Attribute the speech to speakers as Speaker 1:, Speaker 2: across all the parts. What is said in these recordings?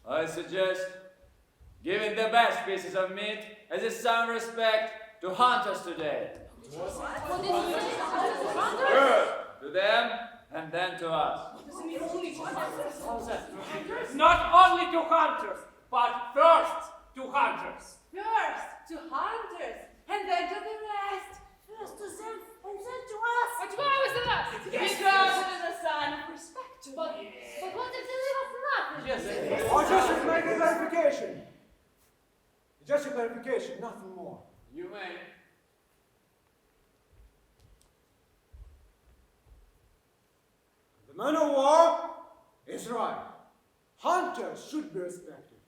Speaker 1: I suggest giving the best pieces of meat as a sign of respect to hunters today. Good. To them and then to us.
Speaker 2: Not only to hunters, but first to hunters.
Speaker 3: First to hunters, and then to the rest. First to them, and then to us.
Speaker 4: But why was it us?
Speaker 3: Because it is a sign of respect to
Speaker 4: But what if they leave us nothing?
Speaker 5: Or just to make a clarification. Just a clarification, nothing more.
Speaker 1: You may.
Speaker 5: The man of war is right. Hunters should be respected.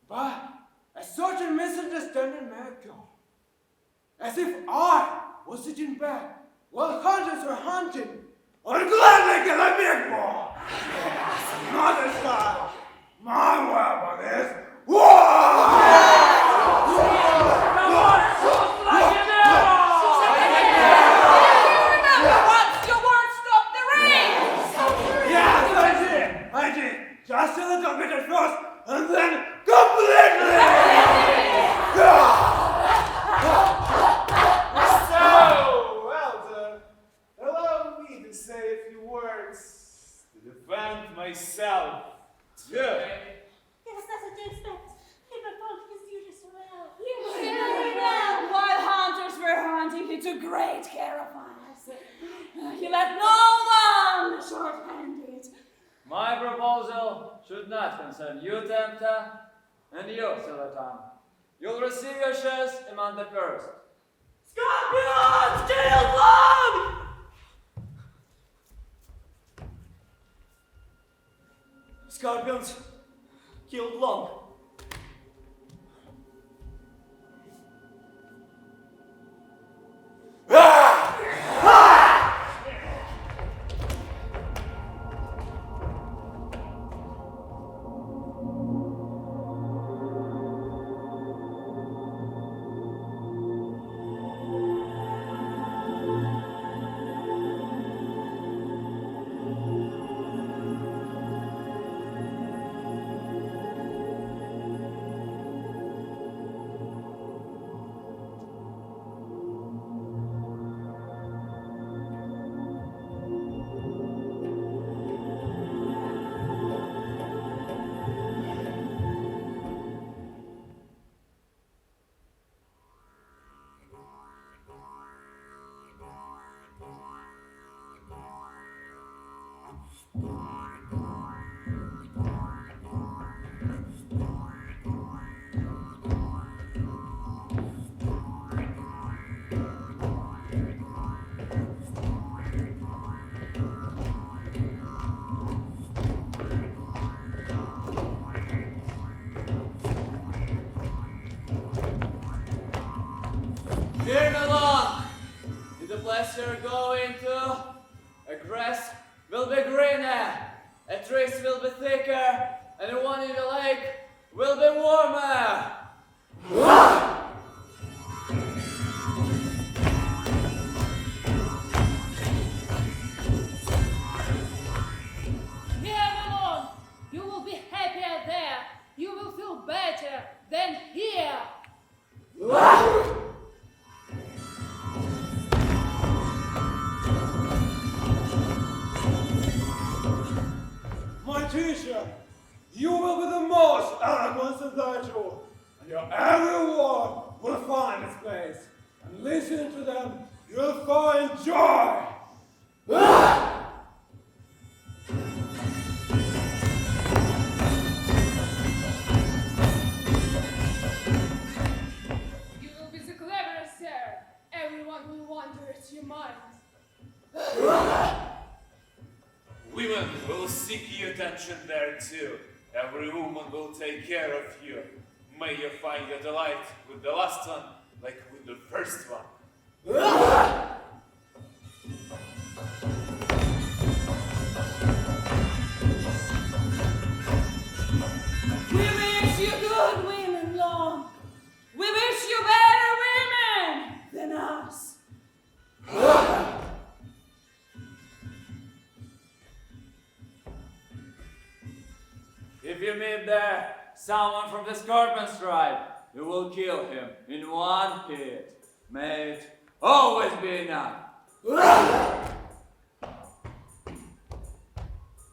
Speaker 5: But a certain misunderstanding may occur. As if I was sitting back while hunters were hunting. I'd gladly kill a big boar. Not this time. My weapon is war! I did. Just a little bit at first, and then completely!
Speaker 6: So, well, allow me to say a few words to defend myself, too.
Speaker 3: It was nothing to expect. He performed his duties well. Very well. While hunters were hunting, he took great care of us. He let no one short-handed.
Speaker 1: My proposal should not concern you, Tempter, and you, Silvertongue. You'll receive your shares among the first.
Speaker 3: Scorpions, kill long!
Speaker 2: Scorpions killed long.
Speaker 1: Turn along to the place you're going to. A grass will be greener, a trees will be thicker, and the one in the lake will be warmer.
Speaker 4: Here alone, you will be happier there. You will feel better than here.
Speaker 5: My teacher, you will be the most eloquent intellectual, and your every word will find its place. And listening to them, you'll find joy.
Speaker 4: You will be the cleverest, sir. Everyone will wonder at your mind.
Speaker 6: Women will seek your attention there too. Every woman will take care of you. May you find your delight with the last one, like with the first one.
Speaker 3: We wish you good
Speaker 1: If you meet there someone from the Scorpion tribe, you will kill him in one hit. May it always be enough.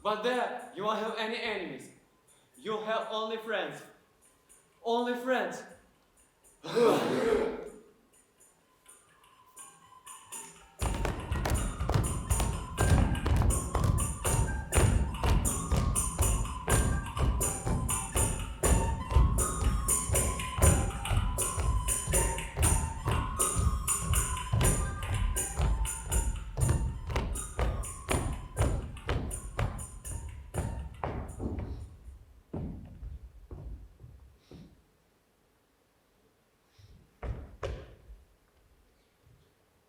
Speaker 7: But there, you won't have any enemies. You'll have only friends. Only friends.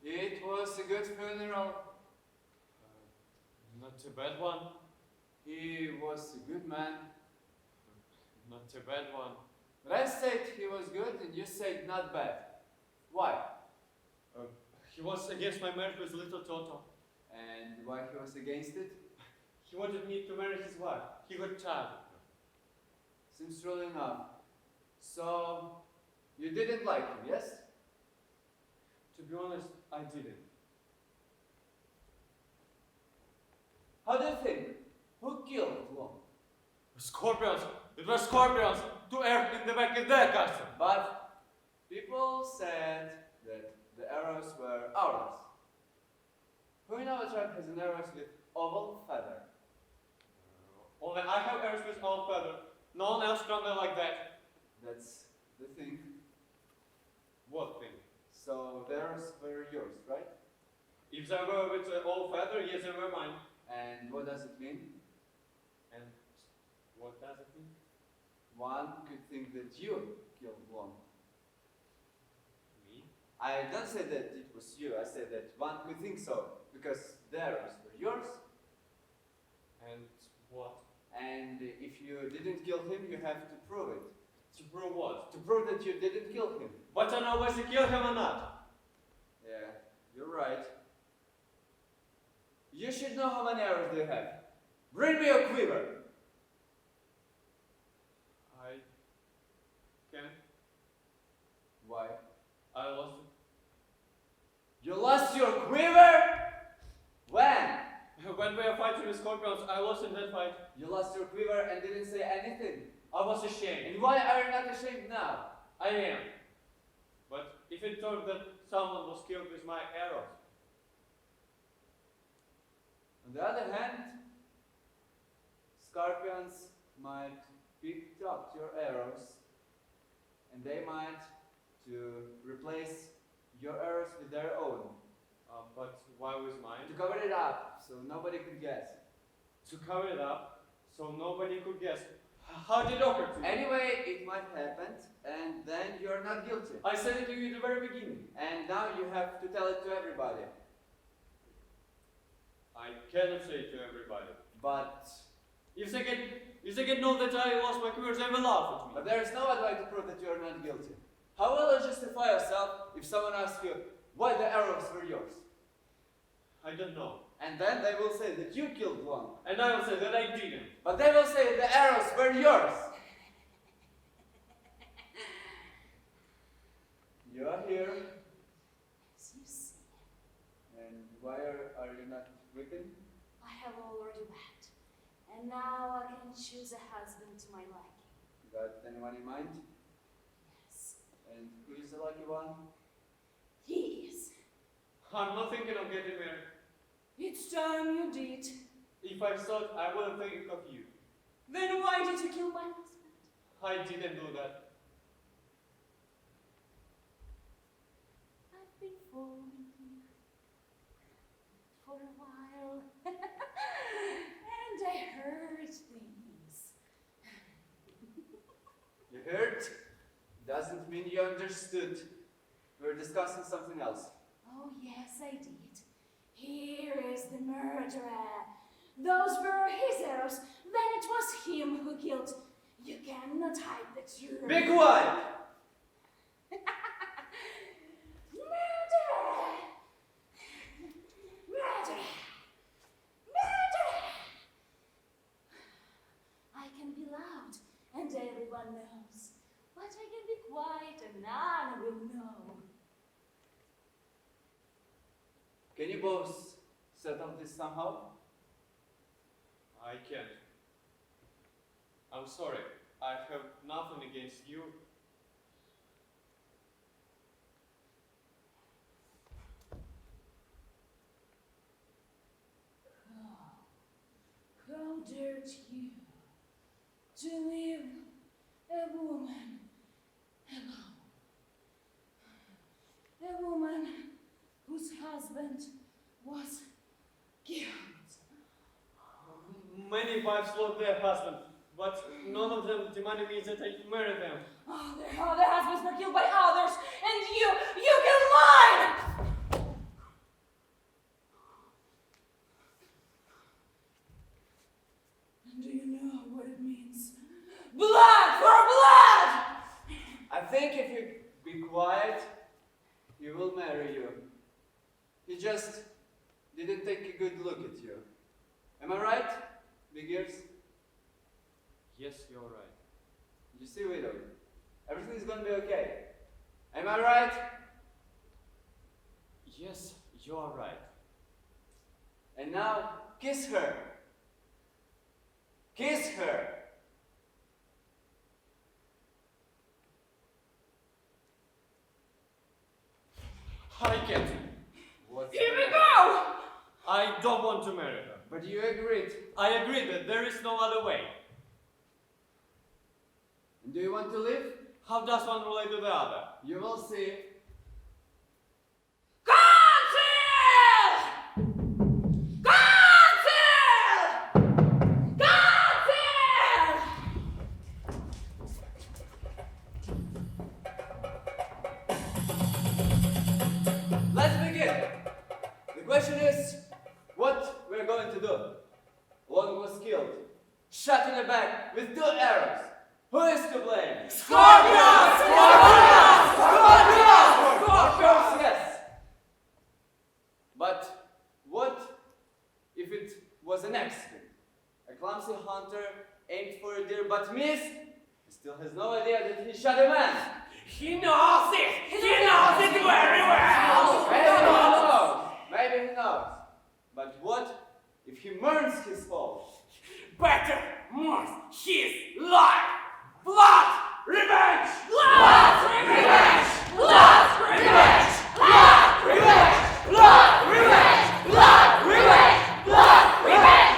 Speaker 1: It was a good funeral.
Speaker 7: Not a bad one.
Speaker 1: He was a good man.
Speaker 7: Not a bad one.
Speaker 1: But I said he was good and you said not bad. Why?
Speaker 7: He was against my marriage with little Toto.
Speaker 1: And why he was against it?
Speaker 7: He wanted me to marry his wife. He got tired.
Speaker 1: Seems true enough. So, you didn't like him, yes?
Speaker 7: To be honest, I didn't.
Speaker 1: How do you think? Who killed Long?
Speaker 7: Scorpions! It was scorpions! To earth in the back of their castle!
Speaker 1: But people said that the arrows were ours. Who in our tribe has an arrows with oval feather?
Speaker 7: Only I have arrows with all feather. No one else can do like that.
Speaker 1: That's the thing.
Speaker 7: What thing?
Speaker 1: So the arrows were yours, right?
Speaker 7: If they were with all feather, yes, they were mine.
Speaker 1: And what does it mean?
Speaker 7: And what does it mean?
Speaker 1: One could think that you killed Long.
Speaker 7: Me?
Speaker 1: I don't say that it was you, I said that one could think so, because the arrows were yours.
Speaker 7: And what?
Speaker 1: And if you didn't kill him, you have to prove it.
Speaker 7: To prove what?
Speaker 1: To prove that you didn't kill him.
Speaker 7: But I know whether to kill him or not.
Speaker 1: Yeah, you're right. You should know how many arrows you have. Bring me a quiver.
Speaker 7: I can't.
Speaker 1: Why?
Speaker 7: I lost it.
Speaker 1: You lost your quiver? When?
Speaker 7: When we were fighting with scorpions, I lost in that fight.
Speaker 1: You lost your quiver and didn't say anything.
Speaker 7: I was ashamed.
Speaker 1: And why are you not ashamed now?
Speaker 7: I am. But if it turned that someone was killed with my arrows,
Speaker 1: On the other hand, scorpions might pick up your arrows and they might to replace your arrows with their own.
Speaker 7: but why was mine?
Speaker 1: To cover it up so nobody could guess.
Speaker 7: To cover it up, so nobody could guess. How did it occur to you?
Speaker 1: Anyway, it might happen and then you're not guilty.
Speaker 7: I said it to you at the very beginning.
Speaker 1: And now you have to tell it to everybody.
Speaker 7: I cannot say it to everybody.
Speaker 1: But
Speaker 7: If they get know that I lost my quivers, they will laugh at me.
Speaker 1: there is no other way to prove that you are not guilty. How will you justify yourself if someone asks you why the arrows were yours?
Speaker 7: I don't know.
Speaker 1: And then they will say that you killed one.
Speaker 7: And I will say that I didn't.
Speaker 1: But they will say the arrows were yours. You are here.
Speaker 3: As you see,
Speaker 1: And why are you not weeping?
Speaker 3: I have already wed, and now I can choose a husband to my liking.
Speaker 1: Got anyone in mind?
Speaker 3: Yes,
Speaker 1: And who is the lucky one?
Speaker 3: he is.
Speaker 7: I'm not thinking of getting married.
Speaker 3: It's time you did.
Speaker 7: If I thought, I wouldn't think of you.
Speaker 3: Then why did you kill my husband?
Speaker 7: I didn't do that.
Speaker 3: I've been following you for a while, and I heard things.
Speaker 1: You heard? Doesn't mean you understood. We're discussing something else.
Speaker 3: Oh, yes, I did. Here is the murderer. Those were his arrows. Then it was him who killed. You cannot hide the truth.
Speaker 1: Be quiet!
Speaker 3: Murderer! quiet and none will know.
Speaker 1: Can you both settle this somehow?
Speaker 7: I can't. I'm sorry. I have nothing against you.
Speaker 3: How dared you to leave a woman alone? A woman whose husband was killed.
Speaker 7: Many wives lost their husband, but none of them demanded me that I marry them.
Speaker 3: Oh, their other husbands were killed by others, and you killed mine! And do you know what it means? Blood for blood!
Speaker 1: I think if you be quiet, he will marry you. He just didn't take a good look at you. Am I right, big ears?
Speaker 7: Yes, you're right.
Speaker 1: You see, widow, everything's gonna be okay. Am I right?
Speaker 7: Yes, you are right.
Speaker 1: And now, kiss her. Kiss her.
Speaker 7: I can't.
Speaker 1: What's
Speaker 3: Here we
Speaker 1: the-
Speaker 3: go!
Speaker 7: I don't want to marry her.
Speaker 1: But you agreed.
Speaker 7: I agree that there is no other way.
Speaker 1: And do you want to live?
Speaker 7: How does one relate to the other?
Speaker 1: You will see.
Speaker 3: Council! Council! Council!
Speaker 1: Let's begin. The question is, what we're going to do? One was killed, shot in the back with 2 arrows. Who is to blame?
Speaker 3: Scorpions!
Speaker 1: Of course, yes. But what if it was an accident? A clumsy hunter aimed for a deer but missed. He still has no idea that he shot a man.
Speaker 2: He knows it! He knows it very well!
Speaker 1: Maybe he knows. But what if he mourns his fall?
Speaker 2: Better mourn his life! Blood! Revenge!
Speaker 3: Blood! Revenge! Blood! Revenge! Blood! Revenge! Blood! Revenge! Blood! Revenge! Blood! Revenge!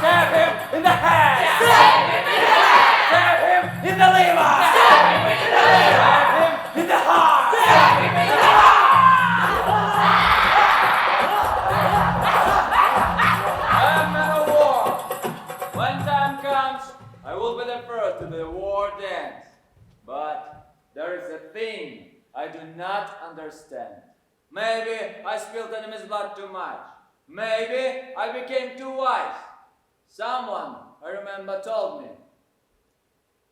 Speaker 2: Stab him in the head!
Speaker 3: Stab him in the head!
Speaker 2: Stab him in the liver!
Speaker 3: Stab him in the liver!
Speaker 2: Stab him in the heart!
Speaker 3: Stab him in the heart!
Speaker 1: I'm man of war. When time comes, I will be the first to the war dance. But there is a thing I do not understand. Maybe I spilled enemy's blood too much. Maybe I became too wise. Someone, I remember, told me.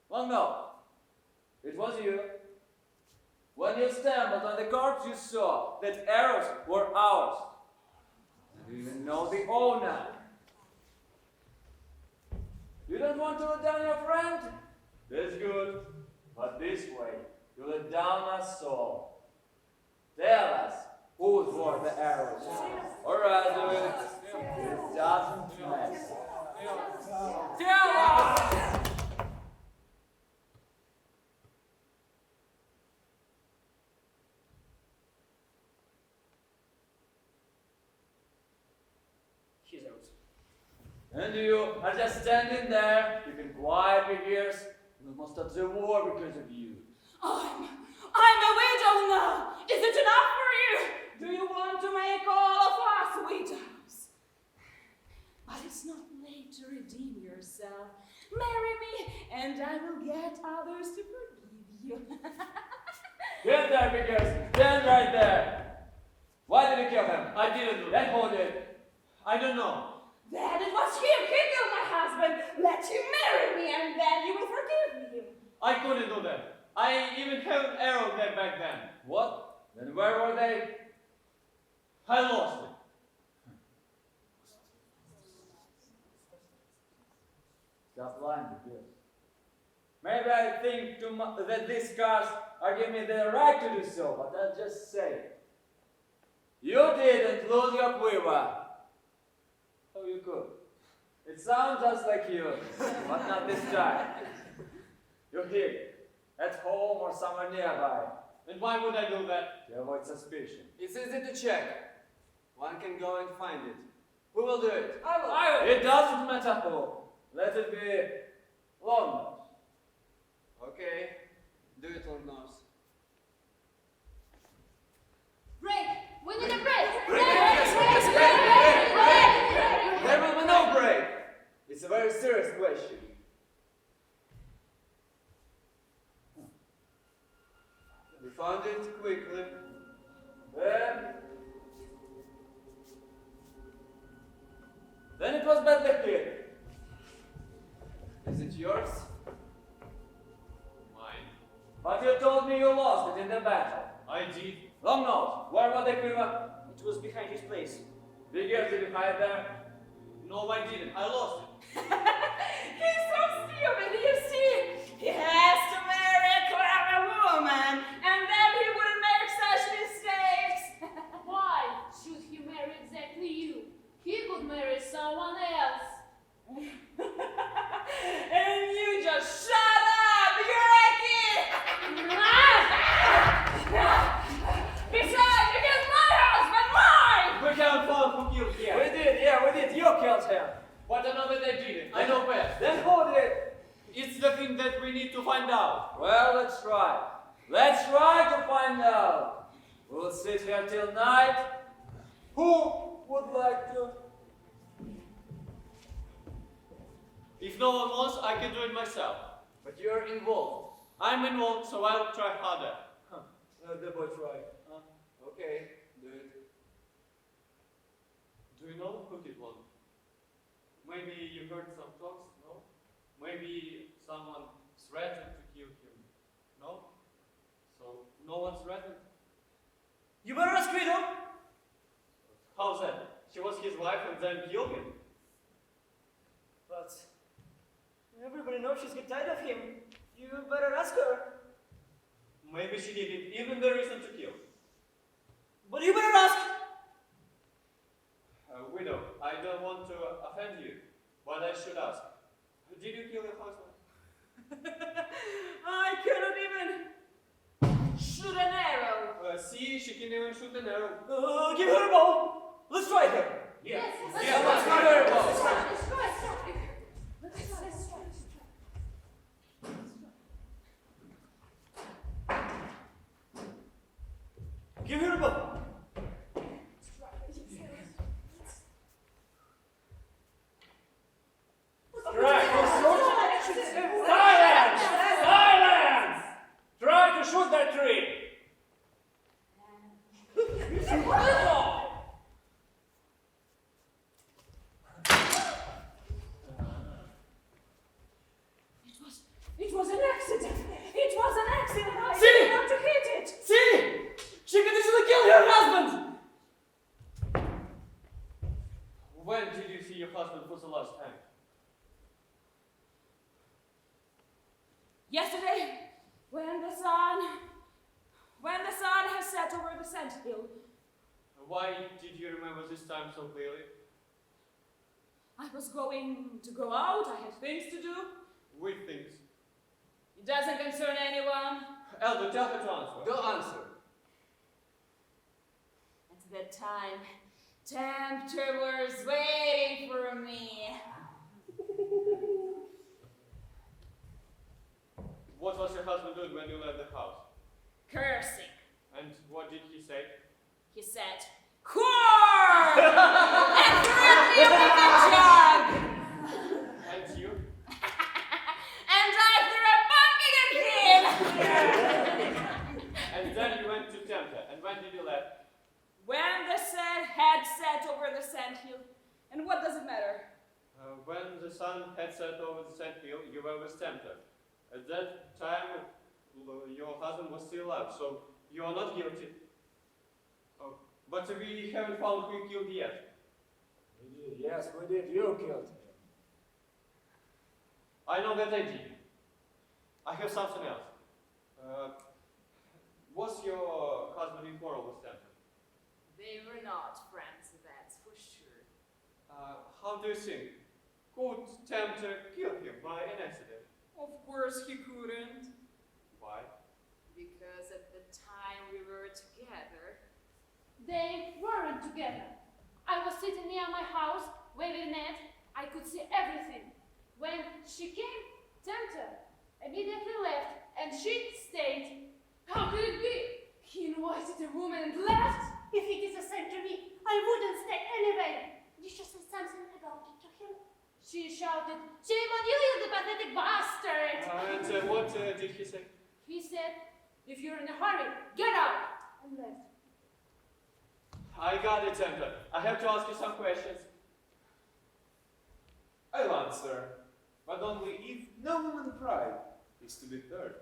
Speaker 1: Well, no. It was you. When you stumbled on the corpse, you saw that arrows were ours. You even know the owner. You don't want to let down your friend? That's good. But this way, you let down us all. Tell us whose were the arrows. Or rather, it doesn't matter.
Speaker 2: Tell us! He's out.
Speaker 1: And you are just standing there, keeping quiet with ears. We must start the war because of you.
Speaker 3: I'm a widow now. Is it enough for you? Do you want to make all of us widows? But it's not late to redeem yourself. Marry me, and I will get others to forgive you.
Speaker 1: Stand there, because stand right there. Why did you kill him?
Speaker 7: I didn't do
Speaker 1: Then
Speaker 7: that.
Speaker 1: who did?
Speaker 7: I don't know.
Speaker 3: Then it was him. He killed my husband. Let him marry me, and then you will forgive me.
Speaker 7: I couldn't do that. I even had an arrow there back then.
Speaker 1: What? Then where were they?
Speaker 7: I lost it.
Speaker 1: Got blinded, yes. Maybe I think that these scars are giving me the right to do so, but I'll just say, you didn't lose your quiver. Oh, you could. It sounds just like you, but not this time. You hid it, at home or somewhere nearby.
Speaker 7: And why would I do that?
Speaker 1: To avoid suspicion.
Speaker 8: It's easy to check. One can go and find it.
Speaker 1: Who will do it?
Speaker 2: I will.
Speaker 1: It doesn't matter who. Let it be Long Nose.
Speaker 8: Okay, do it, Lord knows.
Speaker 4: Break! We need a break!
Speaker 1: There will be no break. It's a very serious question.
Speaker 8: We found it quickly.
Speaker 1: Then it was badly hid.
Speaker 8: Is it yours?
Speaker 7: Mine.
Speaker 1: But you told me you lost it in the battle.
Speaker 7: I did.
Speaker 1: Long Nose, where was the quiver?
Speaker 2: It was behind his place.
Speaker 1: Big ears, did you hide there?
Speaker 7: No, I didn't. I lost it.
Speaker 3: He's so stupid, you see. He has to marry a clever woman, and then he wouldn't make such mistakes.
Speaker 4: Why should he marry exactly you? He could marry someone else.
Speaker 3: And you just shut up, you're a kid. Besides, you killed my husband, mine.
Speaker 7: We haven't found who killed him.
Speaker 1: We did, yeah, we did. You killed him.
Speaker 7: But I know that I didn't.
Speaker 1: I know best. Then who did?
Speaker 7: It's the thing that we need to find out.
Speaker 1: Well, let's try. Let's try to find out. We'll sit here till night. Who would like to?
Speaker 7: If no one wants, I can do it myself.
Speaker 1: But you're involved.
Speaker 7: I'm involved, so I'll try harder.
Speaker 1: Let the boy try.
Speaker 8: Okay, do it.
Speaker 7: Do you know who killed one? Maybe you heard some talks, no? Maybe someone threatened to kill him, no? So, no one threatened?
Speaker 2: You better ask Guido.
Speaker 7: How's that? She was his wife and then killed him?
Speaker 2: But everybody knows she's get tired of him. You better ask her.
Speaker 7: Maybe she didn't even the reason to kill.
Speaker 2: But you better ask.
Speaker 7: Widow, I don't want to offend you, but I should ask. Did you kill your husband?
Speaker 3: I cannot even shoot an arrow.
Speaker 7: See, she can even shoot an arrow.
Speaker 2: Give her a ball. Let's try her.
Speaker 4: Yes, let's
Speaker 1: Yeah,
Speaker 4: try.
Speaker 1: let's give her a ball.
Speaker 4: Let's try. Let's try.
Speaker 2: Give her a ball. Silence! Silence! Try to shoot that tree.
Speaker 3: It was an accident. It was an accident. I
Speaker 2: See?
Speaker 3: didn't want to hit it.
Speaker 2: See? She could easily kill her husband.
Speaker 7: When did you see your husband for the last time?
Speaker 3: Yesterday, when the sun has set over the sand hill,
Speaker 7: Why did you remember this time so clearly?
Speaker 3: I was going to go out. I had things to do.
Speaker 7: With things.
Speaker 3: It doesn't concern anyone.
Speaker 7: Elder, tell her to answer.
Speaker 8: Don't answer.
Speaker 3: At that time, Tempter was waiting for me.
Speaker 7: What was your husband doing when you left the house?
Speaker 3: Cursing.
Speaker 7: And what did he say?
Speaker 3: He said, "Whore!" and threw me with a jug.
Speaker 7: And you?
Speaker 3: And I threw a pumpkin at him.
Speaker 7: And then you went to Tempter. And when did you leave?
Speaker 3: When the sun had set over the sand hill. And what does it matter?
Speaker 7: When the sun had set over the sand hill, you were with Tempter. At that time, your husband was still alive, so you are not guilty. Oh, but we haven't found who killed yet.
Speaker 1: We did, yes, we did. You killed him.
Speaker 7: I know that I did. I have something else. Was your husband in quarrel with Center?
Speaker 3: They were not friends, that's for sure.
Speaker 7: How do you think? Could Tempter kill him by an accident?
Speaker 3: Of course he couldn't.
Speaker 7: Why?
Speaker 3: Because at the time we were together.
Speaker 4: They weren't together. I was sitting near my house, waving net. I could see everything. When she came, Tempter immediately left, and she stayed. How could it be? He invited a woman and left.
Speaker 9: If it is the same to me, I wouldn't stay anyway. Did you say something about it to him?
Speaker 4: She shouted, "Shame on you, you pathetic bastard!"
Speaker 7: And what did he say?
Speaker 4: He said, "If you're in a hurry, get out!" and left.
Speaker 7: I got it, Tempter. I have to ask you some questions.
Speaker 6: I'll answer, but only if no woman pride is to be heard.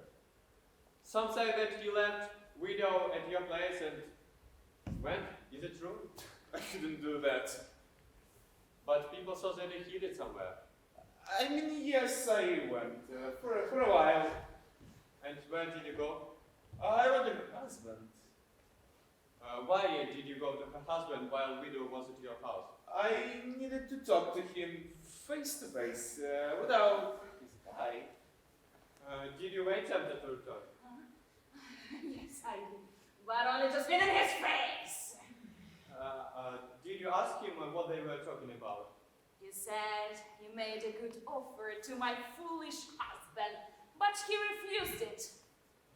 Speaker 7: Some say that he left widow at your place and went. Is it true?
Speaker 6: I couldn't do that.
Speaker 7: But people saw that he hid it somewhere.
Speaker 6: I mean, yes, I went for a while.
Speaker 7: And where did you go?
Speaker 6: I went to her husband.
Speaker 7: Why did you go to her husband while widow was at your house?
Speaker 6: I needed to talk to him face to face without his eye.
Speaker 7: Did you wait Tempter to return?
Speaker 3: Yes, I did. But only to spit in his face.
Speaker 7: Did you ask him what they were talking about?
Speaker 3: He said he made a good offer to my foolish husband, but he refused it.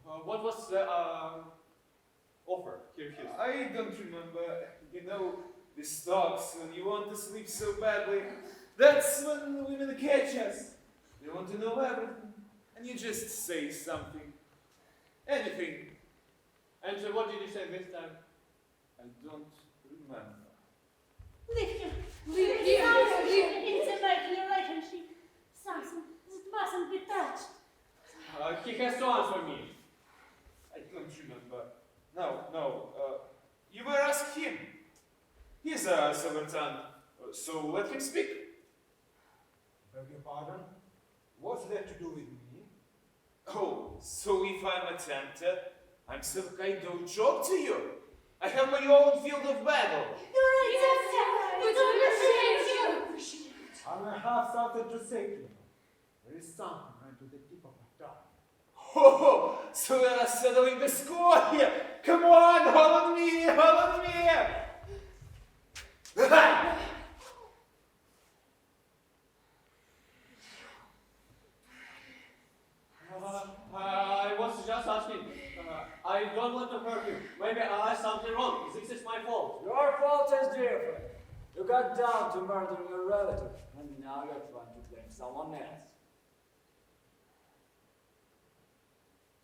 Speaker 7: What was the offer he refused?
Speaker 6: I don't remember. You know, these talks when you want to sleep so badly. That's when women catch us. They want to know everything. And you just say something. Anything.
Speaker 7: And what did you say this time?
Speaker 6: I don't remember.
Speaker 9: Leave him.
Speaker 4: Leave
Speaker 9: It's
Speaker 4: him.
Speaker 9: something
Speaker 4: Leave him.
Speaker 9: in the relationship. Something that mustn't be touched.
Speaker 7: He has to answer me.
Speaker 6: I don't remember. No. You were ask him. He's a subaltern, so let him speak.
Speaker 5: Beg your pardon? What's that to do with me?
Speaker 6: Oh, so if I'm a tempter, I'm some kind of joke to you. I have my own field of battle.
Speaker 4: We don't appreciate you.
Speaker 5: I may have something to say to you. There is something right to the tip of my tongue.
Speaker 6: Oh, so we are settling the score here. Come on, hold on me.
Speaker 7: I was just asking. I don't want to hurt you. Maybe I asked something wrong. This is my fault.
Speaker 1: Your fault is different. You got down to murdering your relative, and now you're trying to blame someone else.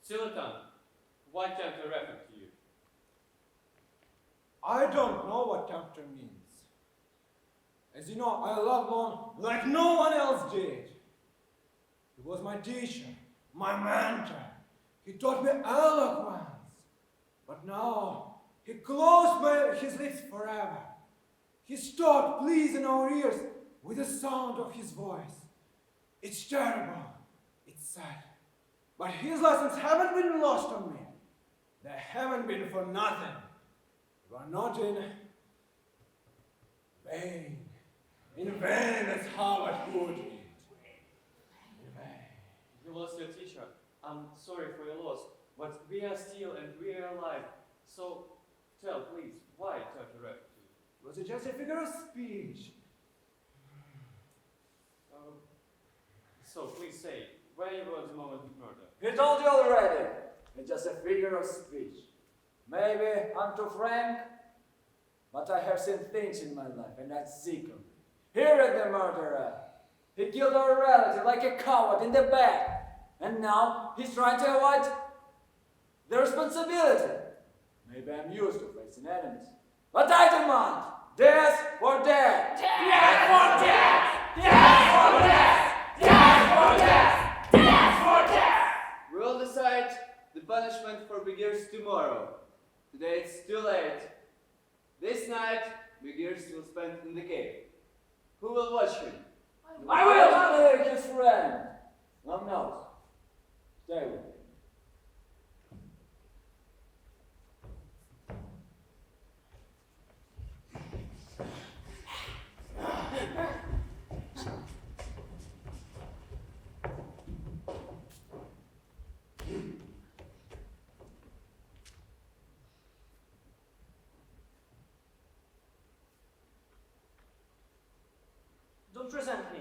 Speaker 7: Silatan, why can't I refer to you?
Speaker 5: I don't know what tempter means. As you know, I love Lon like no one else did. He was my teacher, my mentor. He taught me eloquence. But now, he closed his lips forever. He stopped pleasing our ears with the sound of his voice. It's terrible. It's sad. But his lessons haven't been lost on me. They haven't been for nothing. You are not in vain. In vain, that's how it would be. In vain.
Speaker 7: You lost your teacher. I'm sorry for your loss, but we are still and we are alive. So, tell, please, why can't I refer to you?
Speaker 5: Was it just a figure of speech?
Speaker 7: So, please say, where you were at the moment of murder?
Speaker 1: He told you already. It's just a figure of speech. Maybe I'm too frank, but I have seen things in my life, and that's secret. Here is the murderer. He killed our relative like a coward in the back. And now he's trying to avoid the responsibility. Maybe I'm used to facing enemies. But I demand death for death. Death for death. Death for death. Death for death. Death for death.
Speaker 8: We'll decide the punishment for beginners tomorrow. Today it's too late. This night, beginners will spend in the cave. Who will watch him?
Speaker 1: I will. His friend. Long nose. Stay with me.
Speaker 2: Don't resent me.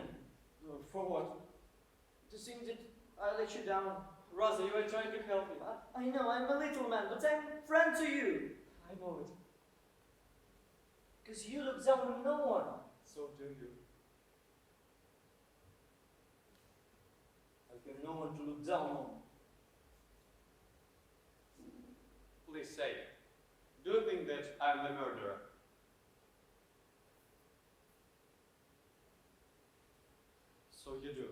Speaker 7: For what?
Speaker 2: It seems that I let you down.
Speaker 7: Rosa, you were trying to help me.
Speaker 2: I know, I'm a little man, but I'm a friend to you.
Speaker 7: I know it.
Speaker 2: Because you look down on no one.
Speaker 7: So do you.
Speaker 2: I have no one to look down on.
Speaker 7: Please say, do you think that I'm the murderer? So you do.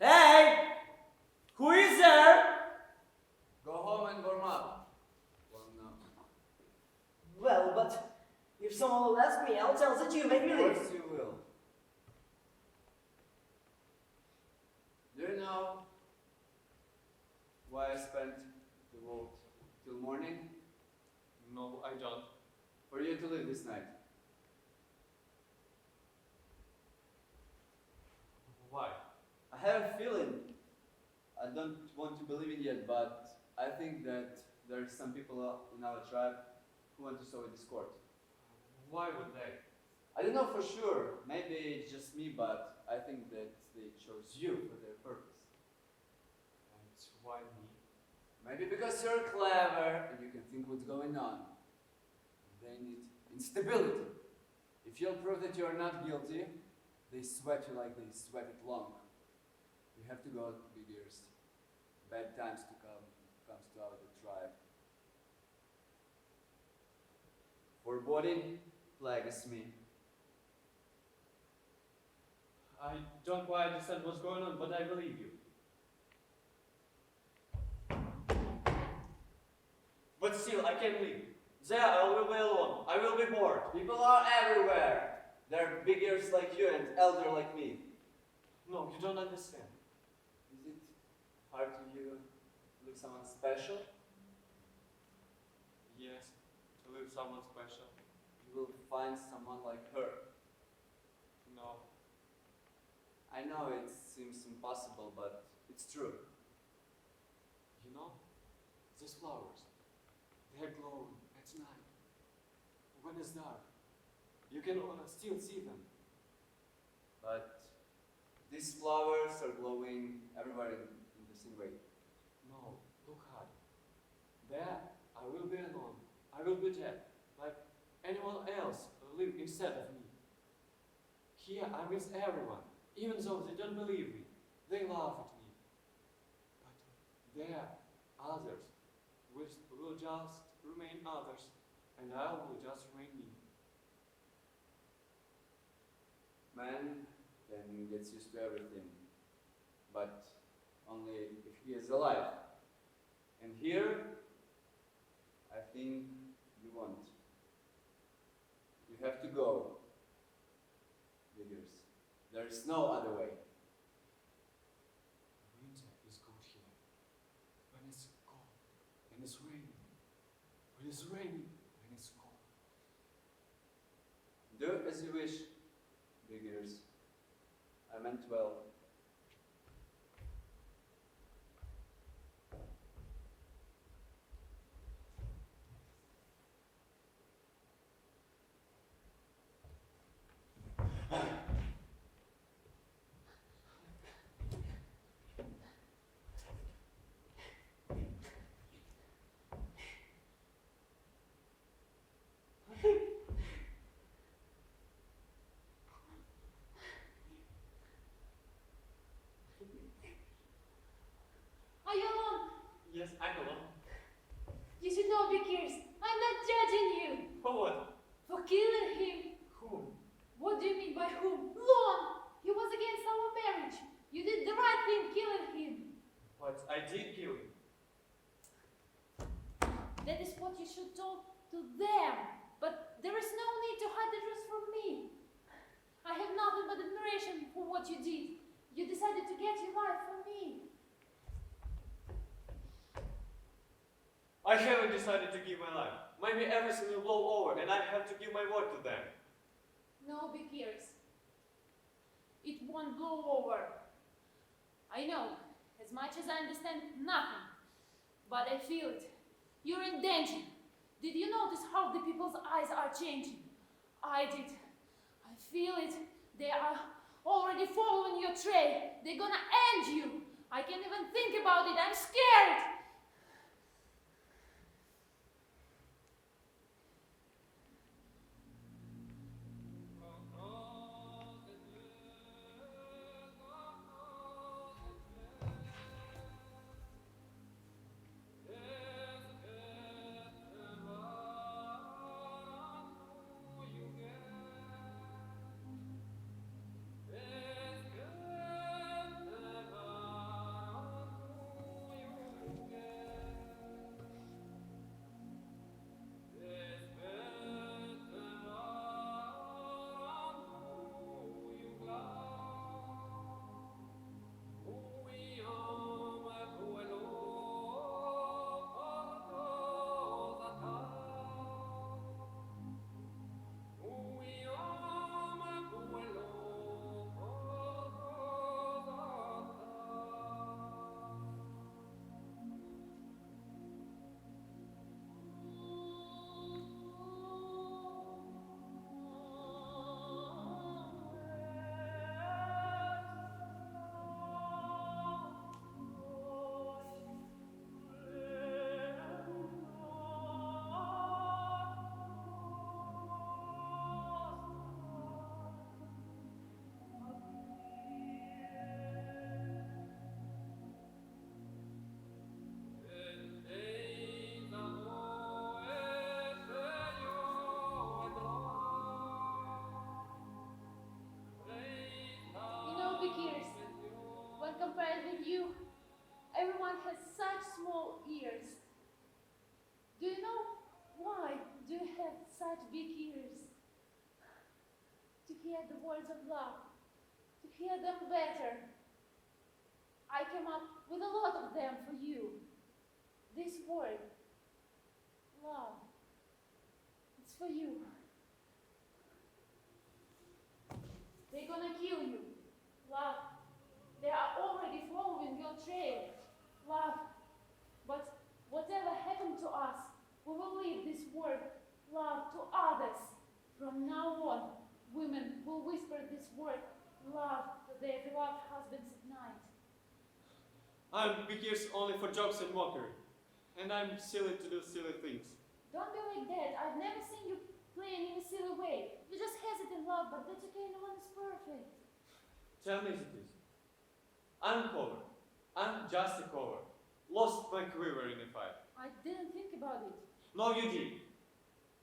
Speaker 2: Hey! Who is there?
Speaker 1: Go home and warm up. Warm up.
Speaker 2: Well, but if someone will ask me, I'll tell that you make me
Speaker 1: Of
Speaker 2: leave.
Speaker 1: course you will. Do you know why I spent the vote till morning?
Speaker 7: No, I don't.
Speaker 1: For you to leave this night.
Speaker 7: Why?
Speaker 1: I have a feeling. I don't want to believe it yet, but I think that there are some people in our tribe who want to sow discord.
Speaker 7: Why would they?
Speaker 1: I don't know for sure. Maybe it's just me, but I think that they chose you for their purpose.
Speaker 7: And why me?
Speaker 1: Maybe because you're clever and you can think what's going on. They need instability. If you'll prove that you're not guilty, they sweat you like they sweated long. You have to go, big ears. Bad times to come comes to our tribe. Foreboding plagues me.
Speaker 7: I don't quite understand what's going on, but I believe you. But still, I can't leave. There, I will be alone. I will be bored.
Speaker 1: People are everywhere. They're big ears like you and elder like me.
Speaker 7: No, you don't understand.
Speaker 1: Is it hard to you to look someone special?
Speaker 7: Yes, to live someone special.
Speaker 1: You will find someone like her.
Speaker 7: No.
Speaker 1: I know it seems impossible, but it's true.
Speaker 7: You know, these flowers, they're glowing at night. When it's dark, you can still see them.
Speaker 1: But these flowers are glowing everywhere in the same way.
Speaker 7: No, look hard. There, I will be alone. I will be dead, like anyone else live instead of me. Here, I'm with everyone, even though they don't believe me. They laugh at me. But there, others will just remain others, and I will just remain me.
Speaker 1: Man can get used to everything, but only if he is alive. And here, I think you won't. You have to go, Biggers. There is no other way.
Speaker 7: Winter is good here. When it's cold, and it's raining. When it's raining, and it's cold.
Speaker 1: Do as you wish, Biggers. I meant well.
Speaker 4: Are you alone?
Speaker 7: Yes, I'm alone.
Speaker 4: You should know, Vickers. I'm not judging you
Speaker 7: For what?
Speaker 4: for killing him.
Speaker 7: Whom?
Speaker 4: What do you mean by whom? Lon! He was against our marriage. You did the right thing killing him.
Speaker 7: But I did kill him.
Speaker 4: That is what you should talk to them. But there is no need to hide the truth from me. I have nothing but admiration for what you did. You decided to get your life from me.
Speaker 7: I haven't decided to give my life. Maybe everything will blow over and I have to give my word to them.
Speaker 4: No, be curious. It won't blow over. I know, as much as I understand nothing, but I feel it. You're in danger. Did you notice how the people's eyes are changing? I did. I feel it. They are already following your trail. They're gonna end you. I can't even think about it. I'm scared. Compared with you, everyone has such small ears. Do you know why do you have such big ears? To hear the words of love, to hear them better. I came up with a lot of them for you. This word, love, it's for you. They're gonna kill you. Love. They are already following your trail, love. But whatever happened to us, we will leave this word, love, to others. From now on, women will whisper this word, love, to their beloved husbands at night.
Speaker 7: I'm because only for jokes and mockery, and I'm silly to do silly things.
Speaker 4: Don't be like that. I've never seen you playing in a silly way. You just hesitate, love, but that's okay. No one is perfect.
Speaker 7: Tell me as it is. I'm a cover. I'm just a cover. Lost my quiver in a fight.
Speaker 4: I didn't think about it.
Speaker 7: No, you did.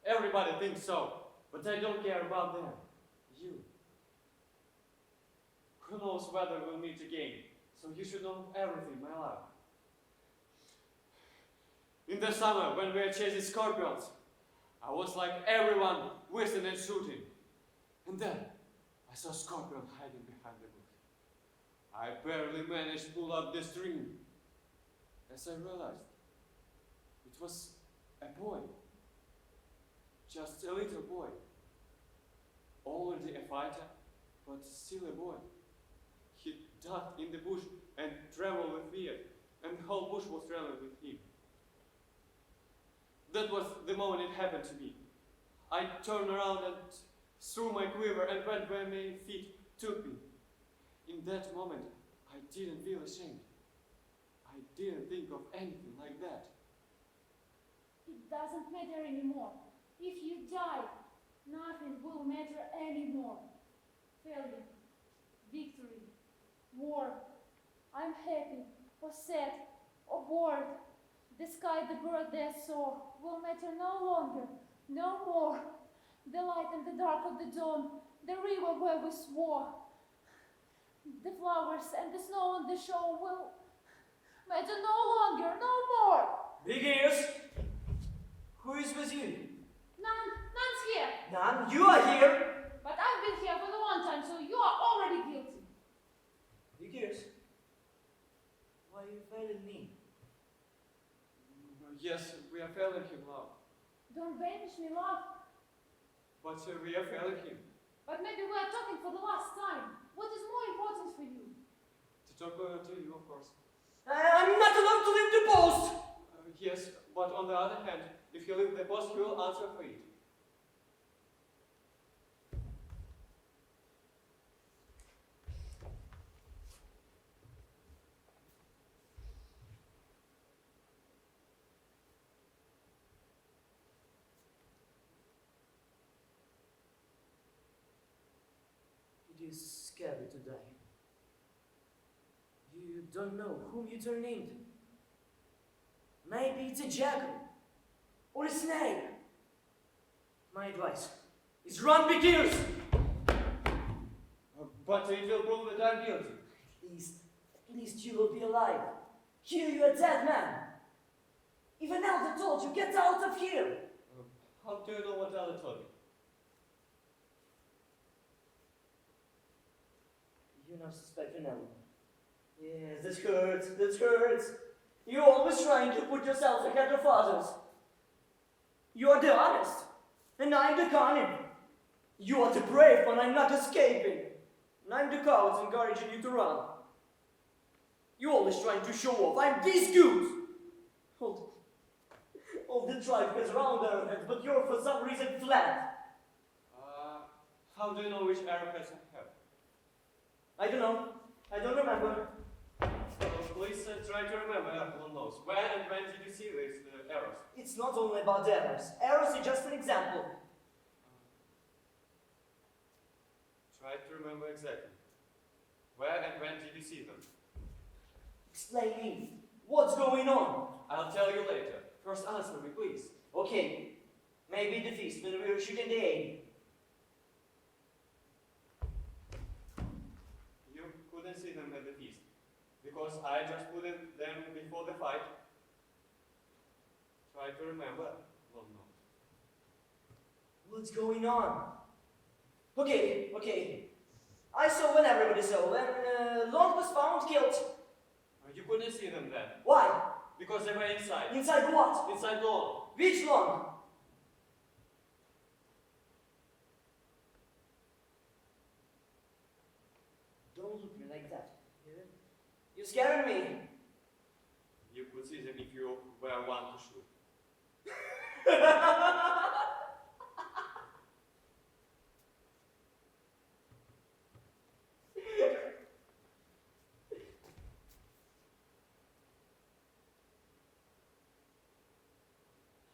Speaker 7: Everybody thinks so, but I don't care about them. You. Who knows whether we'll meet again, so you should know everything, my love. In the summer, when we were chasing scorpions, I was like everyone, whistling and shooting. And then, I saw a scorpion hiding behind the bush. I barely managed to pull up the string. As I realized, it was a boy. Just a little boy. Already a fighter, but still a boy. He ducked in the bush and trembled with fear, and the whole bush was trembling with him. That was the moment it happened to me. I turned around and threw my quiver and went where my feet took me. In that moment, I didn't feel ashamed. I didn't think of anything like that.
Speaker 4: It doesn't matter anymore. If you die, nothing will matter anymore. Failure, victory, war. I'm happy, or sad, or bored. The sky, the bird they saw, will matter no longer, no more. The light and the dark of the dawn, the river where we swore. The flowers and the snow on the shore will matter no longer, no more.
Speaker 2: Big ears! Who is with you?
Speaker 4: None's here.
Speaker 2: None, you are here!
Speaker 4: But I've been here for a long time, so you are already guilty.
Speaker 2: failing me.
Speaker 7: Yes, we are failing him now.
Speaker 4: Don't banish me, love.
Speaker 7: But we are failing him.
Speaker 4: But maybe we are talking for the last time. What is more important for you?
Speaker 7: To talk to you, of course.
Speaker 2: I'm not allowed to leave the post!
Speaker 7: Yes, but on the other hand, if you leave the post, he will answer for it.
Speaker 2: It is scary to die. You don't know whom you turn into. Maybe it's a jackal or a snake. My advice is run, be curious.
Speaker 7: But it will prove that I'm guilty.
Speaker 2: At least you will be alive. Here you are a dead man. If an elder told you, get out of here.
Speaker 7: How do you know what Ella told me?
Speaker 2: You now suspect an elder. Yes, this hurts, this hurts. You're always trying to put yourself ahead of others. You are the honest, and I'm the cunning. You are the brave one, I'm not escaping. And I'm the coward encouraging you to run. You're always trying to show off, I'm this good. All the tribe has round arrowheads, but you're for some reason flat.
Speaker 7: How do you know which arrowheads I have?
Speaker 2: I don't know. I don't remember.
Speaker 7: Please try to remember, everyone knows. When and when did you see these arrows?
Speaker 2: It's not only about arrows. Arrows are just an example.
Speaker 7: Try to remember exactly. Where and when did you see them?
Speaker 2: Explain me. What's going on?
Speaker 7: I'll tell you later. First answer me, please.
Speaker 2: Okay. Maybe the feast when we were shooting the aim.
Speaker 7: You couldn't see them at the feast. Because I just put them before the fight. Try to remember. Well, no.
Speaker 2: What's going on? Okay. I saw when everybody saw. When Long was found killed.
Speaker 7: You couldn't see them then.
Speaker 2: Why?
Speaker 7: Because they were inside.
Speaker 2: Inside what?
Speaker 7: Inside Long.
Speaker 2: Which Long? Don't look at me like that. You're scaring me.
Speaker 7: You could see them if you were one to shoot.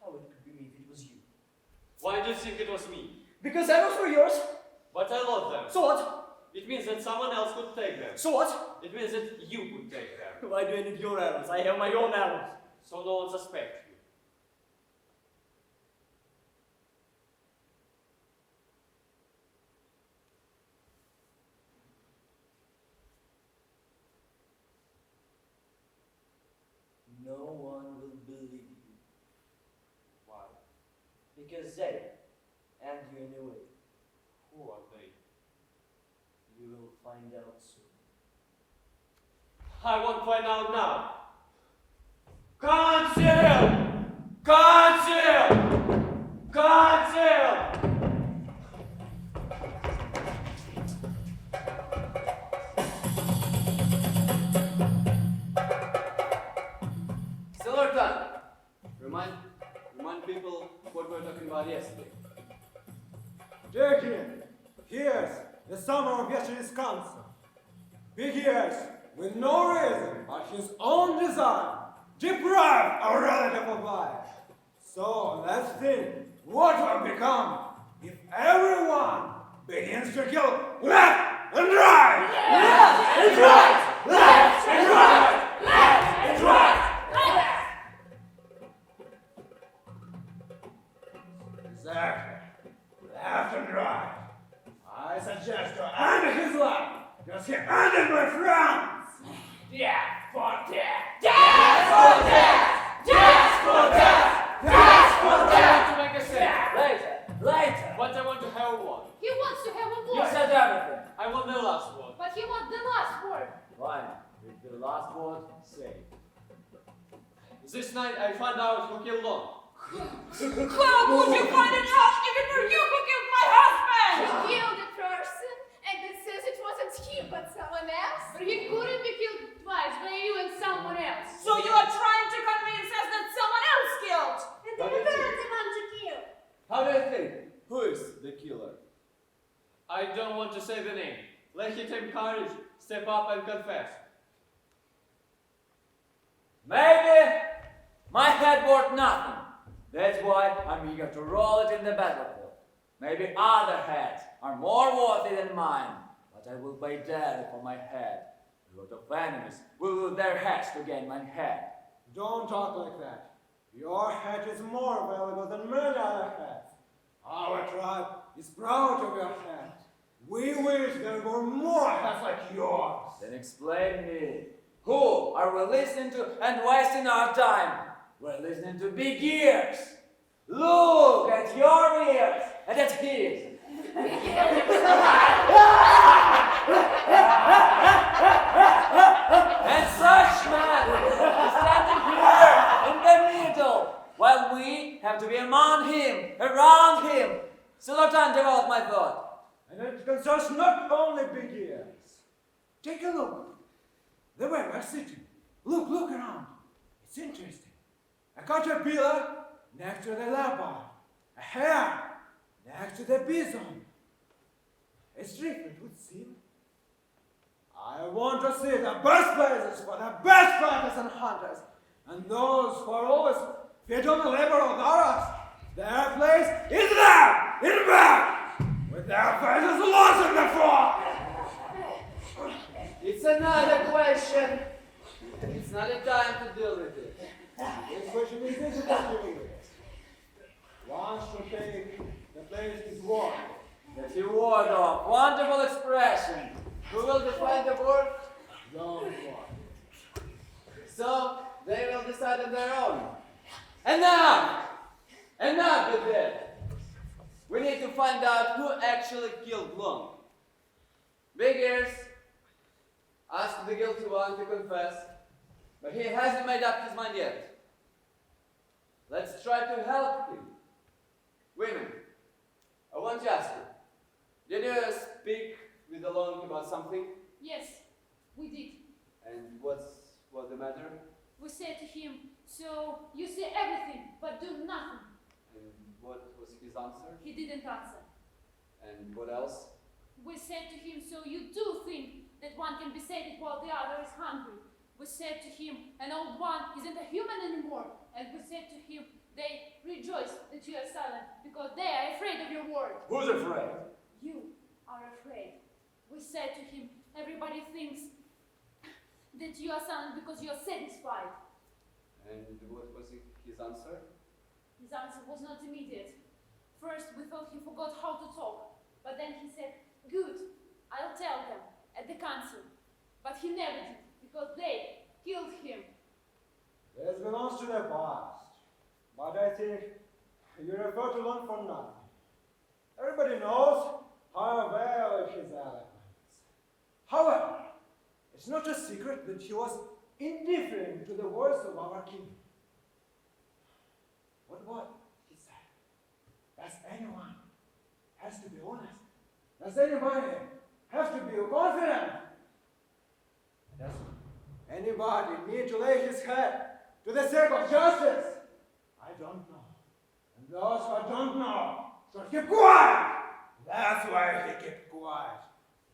Speaker 2: How it could be me if it was you?
Speaker 7: Why do you think it was me?
Speaker 2: Because arrows were yours.
Speaker 7: But I love them.
Speaker 2: So what?
Speaker 7: It means that someone else could take them.
Speaker 2: So what?
Speaker 7: It means that you could take them.
Speaker 2: Why do I need your arrows? I have my own arrows.
Speaker 7: So no one suspects you.
Speaker 2: No one will believe you.
Speaker 7: Why?
Speaker 2: Because they, and you in a way,
Speaker 7: Who are they?
Speaker 2: you will find out soon.
Speaker 7: I won't find out now. Conceal! Conceal! Conceal!
Speaker 8: Still our time. Remind people what we were talking about yesterday.
Speaker 5: Jackie, here's the summer of yesterday's council. Big years, with no reason but his own desire, deprive our relative of life. So let's think what will become if everyone begins to kill left and right!
Speaker 3: Left and right! Left and right! Left and right!
Speaker 5: Exactly. Left and right. I suggest to end his life, because he ended my friends!
Speaker 3: Death for death! Death for death! Death for death! Death for death!
Speaker 8: To make a scene.
Speaker 2: Later.
Speaker 8: But I want to have one.
Speaker 4: He wants to have a
Speaker 2: You
Speaker 4: word.
Speaker 2: said everything.
Speaker 8: I want the last one.
Speaker 4: But he wants the last word.
Speaker 2: Fine. With the last word, say.
Speaker 7: This night I found out who killed Long.
Speaker 3: How could you find it out if it were you who killed my husband?
Speaker 4: He killed a person, and it says it wasn't him, but someone else. But he couldn't be killed twice by you and someone else.
Speaker 3: So you are trying to convince us that someone else killed?
Speaker 9: And they were the one to kill.
Speaker 8: How do you think? Who is the killer?
Speaker 7: I don't want to say the name. Let him take courage, step up and confess.
Speaker 1: Maybe my head worth nothing. That's why I'm eager to roll it in the battlefield. Maybe other heads are more worthy than mine, but I will pay dearly for my head. A lot of enemies will lose their heads to gain my head.
Speaker 5: Don't talk like that. Your head is more valuable than many other heads. Our tribe is proud of your head. We wish there were more heads like yours.
Speaker 1: Then explain me. Who are we listening to and wasting our time? We're listening to big ears. Look at your ears and at his. And such man is standing here in the middle, while we have to be among him, around him. Still no time to develop my thought.
Speaker 5: And it concerns not only big ears. Take a look. The way we're sitting. Look around. It's interesting. A caterpillar next to the leopard. A hare next to the bison. It's different, would seem. I want to see the best places for the best fighters and hunters. And those who are always fit on the labor of others. Their place is there, in the back, with their faces lost in the fog.
Speaker 8: It's another question. It's not a time to deal with it.
Speaker 5: This question is easy to deal with. One should take the place is war.
Speaker 1: That you ward off. Wonderful expression.
Speaker 8: Who will define the word?
Speaker 5: Don't war.
Speaker 8: So they will decide on their own. Enough! Enough with it! We need to find out who actually killed Long. Big ears, ask the guilty one to confess, but he hasn't made up his mind yet. Let's try to help him. Women, I want to ask you, did you speak with the Long about something?
Speaker 4: Yes, we did.
Speaker 8: And what's the matter?
Speaker 4: We said to him, so you say everything, but do nothing.
Speaker 8: And what was his answer?
Speaker 4: He didn't answer.
Speaker 8: And what else?
Speaker 4: We said to him, so you do think that one can be sated while the other is hungry. We said to him, an old one isn't a human anymore. And we said to him, they rejoice that you are silent because they are afraid of your word.
Speaker 1: Who's afraid?
Speaker 4: You are afraid. We said to him, everybody thinks that you are silent because you are satisfied.
Speaker 8: And what was his answer?
Speaker 4: His answer was not immediate. First, we thought he forgot how to talk. But then he said, good, I'll tell them at the council. But he never did, because they killed him.
Speaker 5: This belongs to the past. But I think you refer to Long for nothing. Everybody knows how valid his eloquence. However, it's not a secret that he was indifferent to the words of our king. What he said? Does anyone has to be honest? Does anybody have to be confident? Does anybody need to lay his head to the sake of justice? I don't know. And those who don't know should keep quiet. That's why he kept quiet.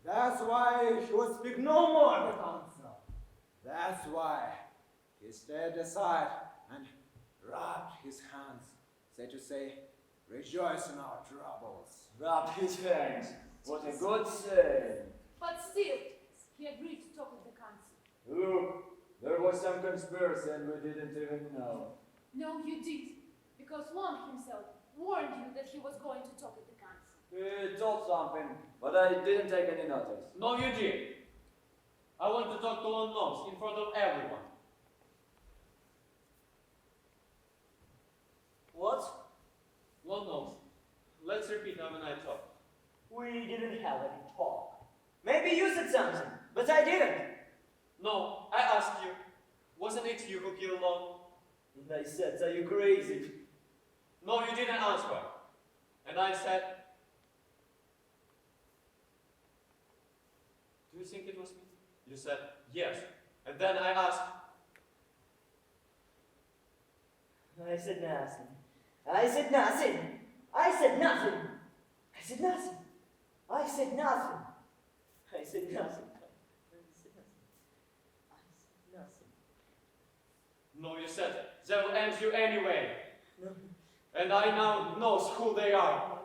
Speaker 5: That's why he would speak no more in the council. That's why he stayed aside and rubbed his hands, so to say, rejoice in our troubles.
Speaker 1: Rubbed his hands. What a good saying.
Speaker 4: But still, he agreed to talk with the council.
Speaker 1: Look, there was some conspiracy and we didn't even know.
Speaker 4: No, you did, because Long himself warned you that he was going to talk with the council.
Speaker 1: He told something, but I didn't take any notice.
Speaker 7: No, you did. I want to talk to Long Nose in front of everyone.
Speaker 2: What?
Speaker 7: Long Nose, let's repeat how I talk.
Speaker 2: We didn't have any talk. Maybe you said something, but I didn't.
Speaker 7: No, I asked you. Wasn't it you who killed Long?
Speaker 2: And I said, are you crazy?
Speaker 7: No, you didn't answer. And I said, do you think it was me? You said, yes. And then I asked,
Speaker 2: I said nothing. I said nothing. I said nothing. I said nothing. I said nothing. I said nothing.
Speaker 7: no, you said, they will end you anyway.
Speaker 2: No.
Speaker 7: And I now knows who they are.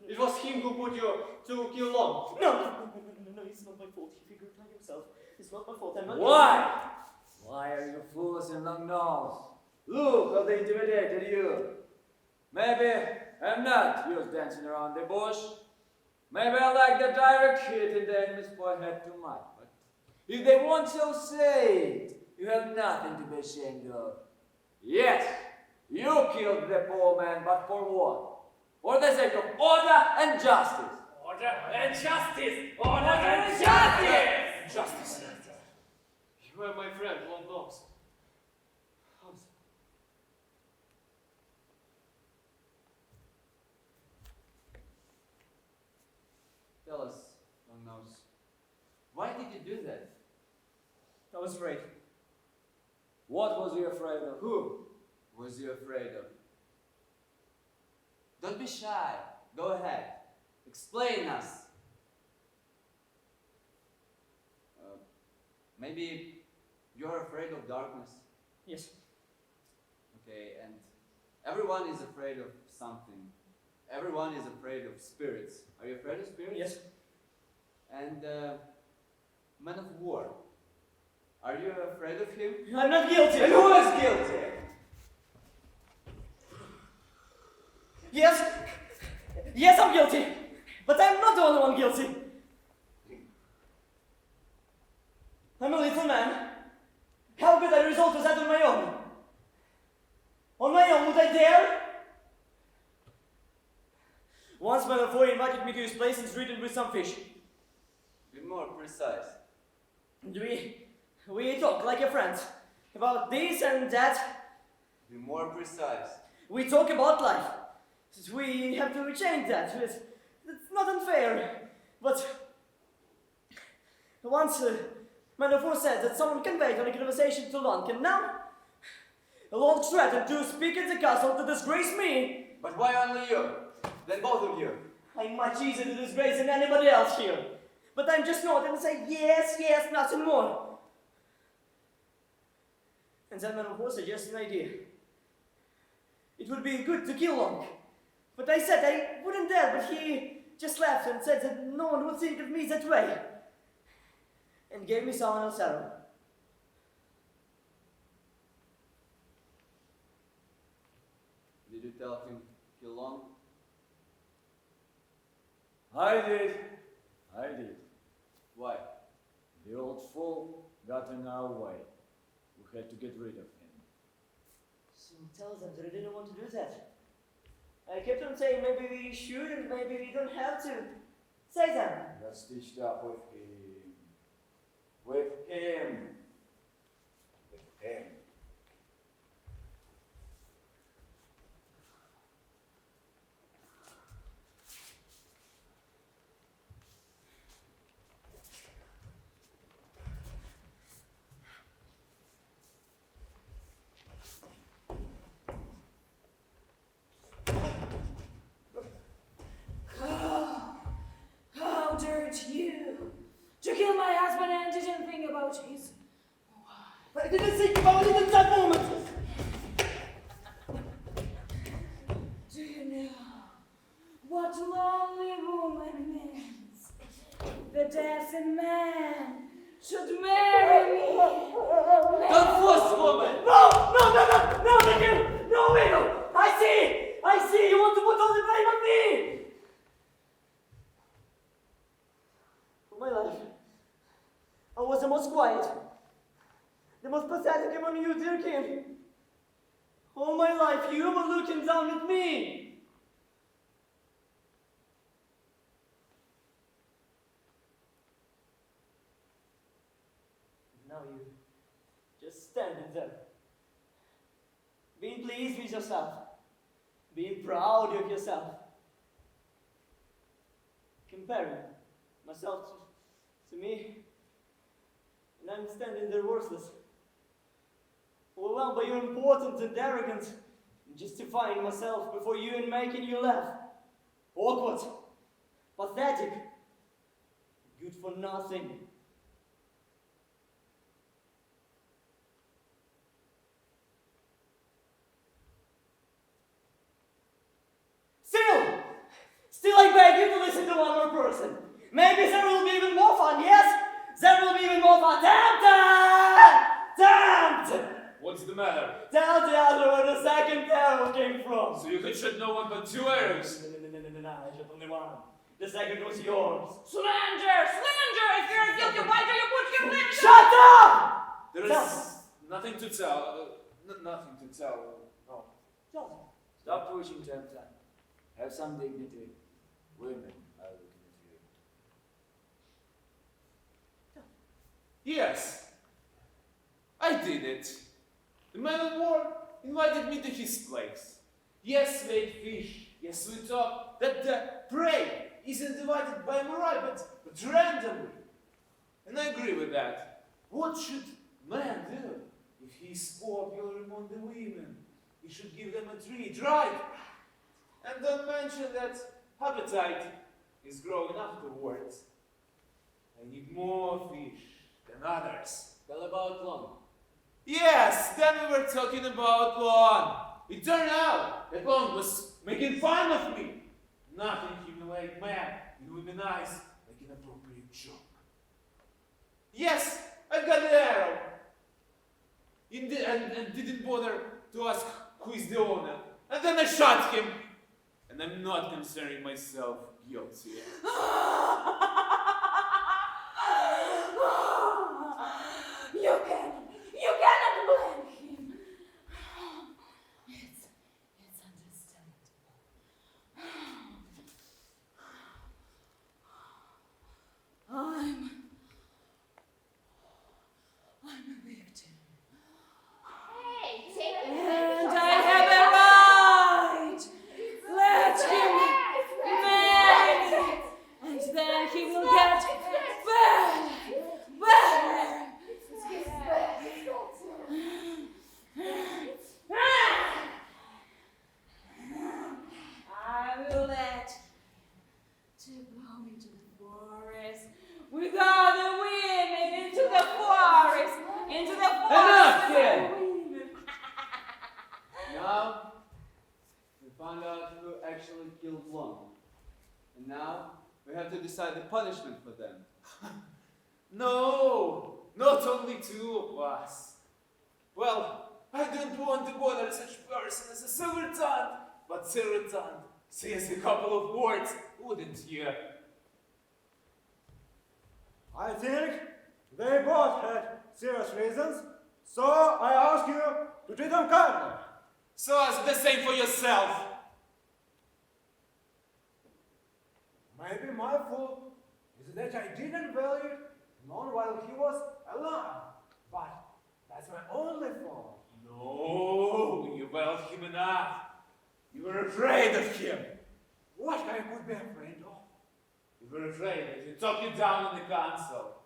Speaker 7: It was him who put you to kill Long.
Speaker 2: No, it's not my fault. He figured it out himself. It's not my fault. I'm not.
Speaker 1: Why? Why are you fools in long nose? Look how they intimidated you. Maybe I'm not used dancing around the bush. Maybe I like the direct hit in the enemy's forehead too much. But if they won't so say it, you have nothing to be ashamed of. Yes, you killed the poor man, but for what? For the sake of order and justice.
Speaker 10: Order and justice! Order and justice!
Speaker 7: Justice. You were my friend, Long Nose.
Speaker 8: Tell us, Long Nose, why did you do that?
Speaker 2: I was afraid.
Speaker 1: What was you afraid of?
Speaker 8: Who was you afraid of? Don't be shy. Go ahead. Explain us. Maybe you're afraid of darkness.
Speaker 2: Yes.
Speaker 8: Okay, and everyone is afraid of something. Everyone is afraid of spirits. Are you afraid of spirits?
Speaker 2: Yes.
Speaker 8: And man of war. Are you afraid of him?
Speaker 2: I'm not guilty.
Speaker 8: And who is guilty?
Speaker 2: Yes. Yes, I'm guilty. But I'm not the only one guilty. I'm a little man. How could I resort to that on my own? On my own, would I dare? Once my foe invited me to his place and treated with some fish.
Speaker 8: Be more precise.
Speaker 2: And we talk like a friend about this and that.
Speaker 8: Be more precise.
Speaker 2: We talk about life. We have to change that. It's not unfair. But once Manafort said that someone conveyed on a conversation to Lonk, and now Lonk threatened to speak at the castle to disgrace me.
Speaker 8: But why only you? Then both of you.
Speaker 2: I'm much easier to disgrace than anybody else here. But I'm just not and say yes, yes, nothing more. And then Manafort suggested an idea. It would be good to kill Lonk. But I said I wouldn't dare, but he just laughed and said that no one would think of me that way. And gave me someone else arrow.
Speaker 8: Did you tell him kill Long?
Speaker 1: I did.
Speaker 8: Why?
Speaker 1: The old fool got in our way. We had to get rid of him.
Speaker 2: So tell them that I didn't want to do that. I kept on saying maybe we should and maybe we don't have to. Say that.
Speaker 1: Got stitched up with him. With him. With him.
Speaker 3: How dared you to kill my husband and didn't think about his
Speaker 2: I didn't think about it at that moment.
Speaker 3: Do you know what lonely woman means? The dancing man should marry me.
Speaker 8: Don't force woman!
Speaker 2: No, thank you. No, Widow. I see. You want to put all the blame on me. For my life, I was the most quiet, the most pathetic among you, dear king. All my life, you were looking down at me. Now you just standing there, being pleased with yourself, being proud of yourself, comparing myself to me, and I'm standing there worthless, overwhelmed by your importance and arrogance, and justifying myself before you and making you laugh. Awkward, pathetic, good for nothing. Still I beg you to listen to one more person. Maybe there will be even more fun, yes? There will be even more fun. Damn!
Speaker 6: What's the matter?
Speaker 2: Tell the other where the second arrow came from.
Speaker 6: So you could shoot no one but 2 arrows.
Speaker 2: No, I shot only one. The second was yours.
Speaker 3: Slander! Slander! If you're a guilty fighter, you put your name.
Speaker 2: Shut up!
Speaker 6: There is nothing to tell. Nothing to tell. No.
Speaker 1: Stop pushing, Tempter. Have some dignity. Women are looking at you.
Speaker 6: Yes, I did it. The man of war invited me to his place. Yes, we ate fish. Yes, we talked that the prey isn't divided by morale, but randomly. And I agree with that. What should man do if he's popular among the women? He should give them a treat, right? And don't mention that appetite is growing afterwards. I need more fish than others.
Speaker 1: Tell about Long.
Speaker 6: Yes, then we were talking about Long. It turned out that Long was making fun of me. Nothing humiliate man in women's eyes like an appropriate joke. Yes, I got the arrow. And didn't bother to ask who is the owner. And then I shot him. And I'm not considering myself guilty.
Speaker 3: You cannot blame him. It's understandable. I'm a victim.
Speaker 4: Hey, take it.
Speaker 3: And I have a right. Let him marry me. And then he will get better. I will let you go into the forest with all the women into the forest,
Speaker 1: Enough,
Speaker 3: with
Speaker 1: kid!
Speaker 3: the women.
Speaker 1: Now, we found out who actually killed Long. And now, we have to decide the punishment for them.
Speaker 6: No, not only 2 of us. Well, I don't want to bother such person as a silver tongue, but silver tongue says a couple of words, wouldn't you?
Speaker 5: I think they both had serious reasons, so I ask you to treat them kindly.
Speaker 6: So ask the same for yourself.
Speaker 5: Maybe my fault is that I didn't value Long while he was alive, but that's my only fault.
Speaker 6: No, you valued him enough. You were afraid of him.
Speaker 5: What I could be afraid of?
Speaker 6: You were afraid that he'd talk you down in the council.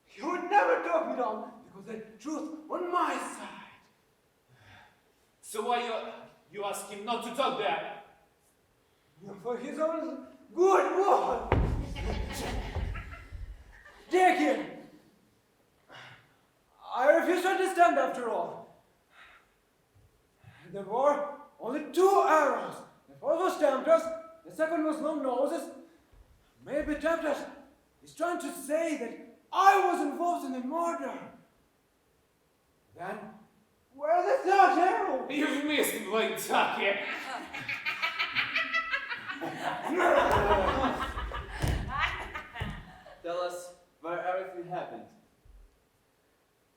Speaker 5: He would never talk me down because the truth on my side.
Speaker 6: So why you ask him not to talk there?
Speaker 5: For his own good war. Take him. I refuse to understand after all. There were only 2 arrows. The first was Tempter's, the second was Long Nose's. Maybe Tempter is trying to say that I was involved in the murder. Then, where's the 3rd arrow?
Speaker 6: You've missed Blaine Tucky.
Speaker 1: Tell us where everything happened.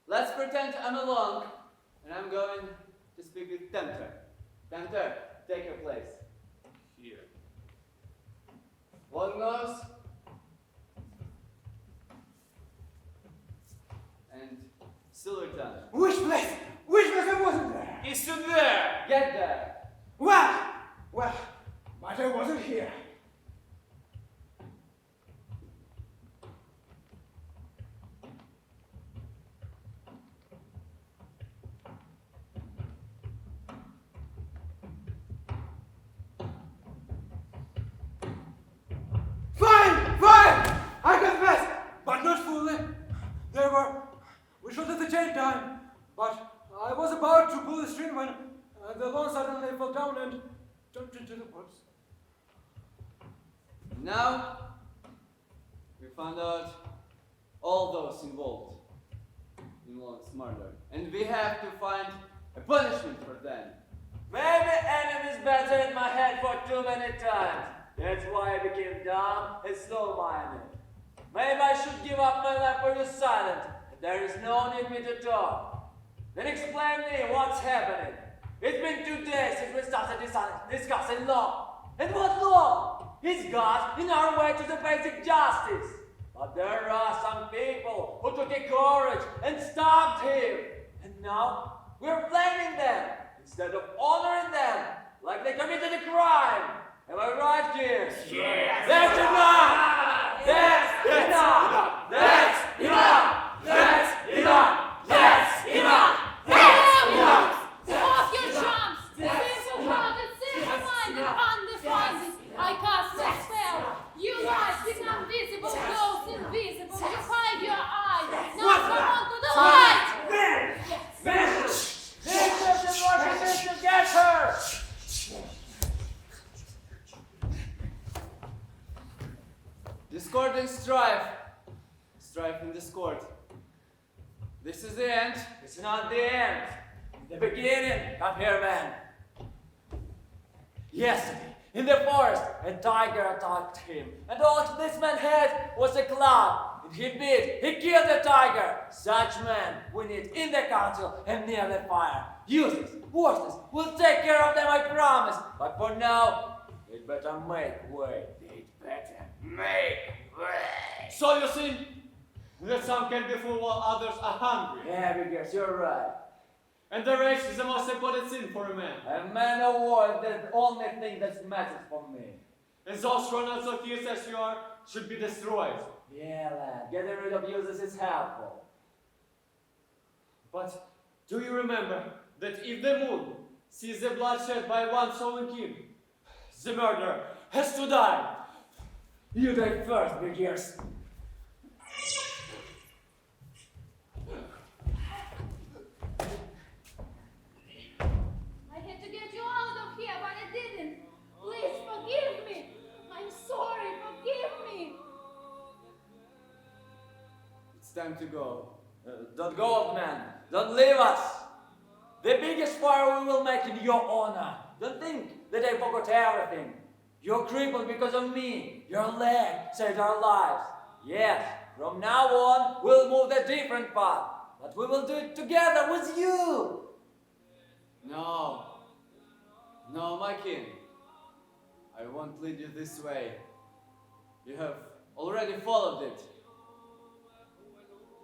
Speaker 1: Let's pretend I'm along, and I'm going to speak with Tempter. Tempter, take your place.
Speaker 6: Here.
Speaker 1: Long Nose. And Silver Tongue.
Speaker 5: Which place? Which place? I wasn't there.
Speaker 6: He's stood there!
Speaker 1: Get there!
Speaker 5: Well, but I wasn't here. Fine! I confess, but not fully. We shot at the same time, but I was about to pull the string when the lawn suddenly fell down and jumped into the woods.
Speaker 1: Now, we found out all those involved in Long's murder, and we have to find a punishment for them.
Speaker 2: Maybe enemy's better in my head for too many times. That's why I became dumb and slow-minded. Maybe I should give up my life for you silent. There is no need me to talk. Then explain me what's happening. It's been 2 days since we started discussing law. And what law? It's got in our way to the basic justice. But there are some people who took a courage and stopped him. And now we're blaming them instead of honoring them like they committed a crime. Am I right, kids?
Speaker 10: Yes!
Speaker 2: That's enough! That's enough! That's enough! That's enough! That's enough! That's enough!
Speaker 4: Off your trumps! Simple-hearted, simple-minded, undefined. I cast a spell. You lies become visible, ghosts invisible. You hide your eyes. Now come on to the light!
Speaker 2: Sisters in Washington, get her!
Speaker 1: Discord and strife. Strife and discord. This is the end.
Speaker 2: It's not the end. It's the beginning. Come here, man. Yesterday, in the forest, a tiger attacked him. And all this man had was a club. And he killed the tiger. Such men we need in the council and near the fire. Useless, worthless. We'll take care of them, I promise. But for now, they'd better make way. They'd better make way.
Speaker 7: So you see that some can be full while others are hungry.
Speaker 2: Yeah, because you're right.
Speaker 7: And the race is the most important thing for a man.
Speaker 2: A man of war is the only thing that matters for me.
Speaker 7: And those who are not so fierce as you are should be destroyed.
Speaker 2: Yeah, lad. Getting rid of users is helpful.
Speaker 7: But do you remember that if the moon sees the bloodshed by one fallen king, the murderer has to die?
Speaker 2: You die first, big ears.
Speaker 4: I had to get you out of here, but I didn't. Please forgive me. I'm sorry. Forgive me.
Speaker 1: It's time to go.
Speaker 2: Don't go, old man. Don't leave us. The biggest fire we will make in your honor. Don't think that I forgot everything. You're crippled because of me. Your leg saved our lives. Yes, from now on, we'll move a different path. But we will do it together with you.
Speaker 1: No. No, my king. I won't lead you this way. You have already followed it.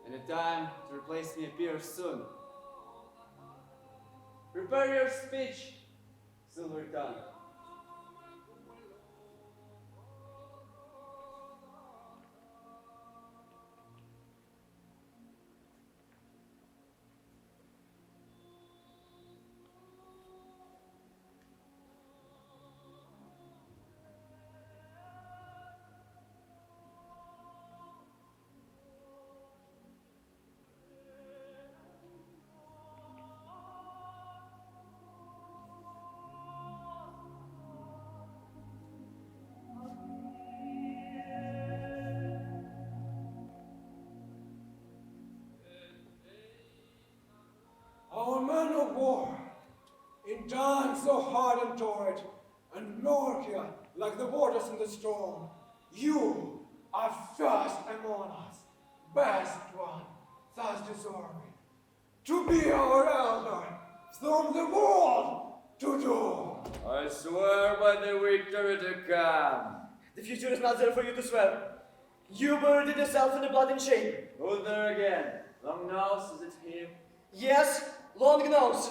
Speaker 1: And the time to replace me appears soon. Prepare your speech, Silver Tongue.
Speaker 5: Our men of war, in times so hard and torrid, and murkier like the waters in the storm, you are first among us, best one, thus deserving, to be our elder, from the world to do.
Speaker 1: I swear by the victory to come.
Speaker 2: The future is not there for you to swear. You buried yourself in the blood and shame.
Speaker 1: Who's there again? Long nose, is it him?
Speaker 2: Yes, long nose.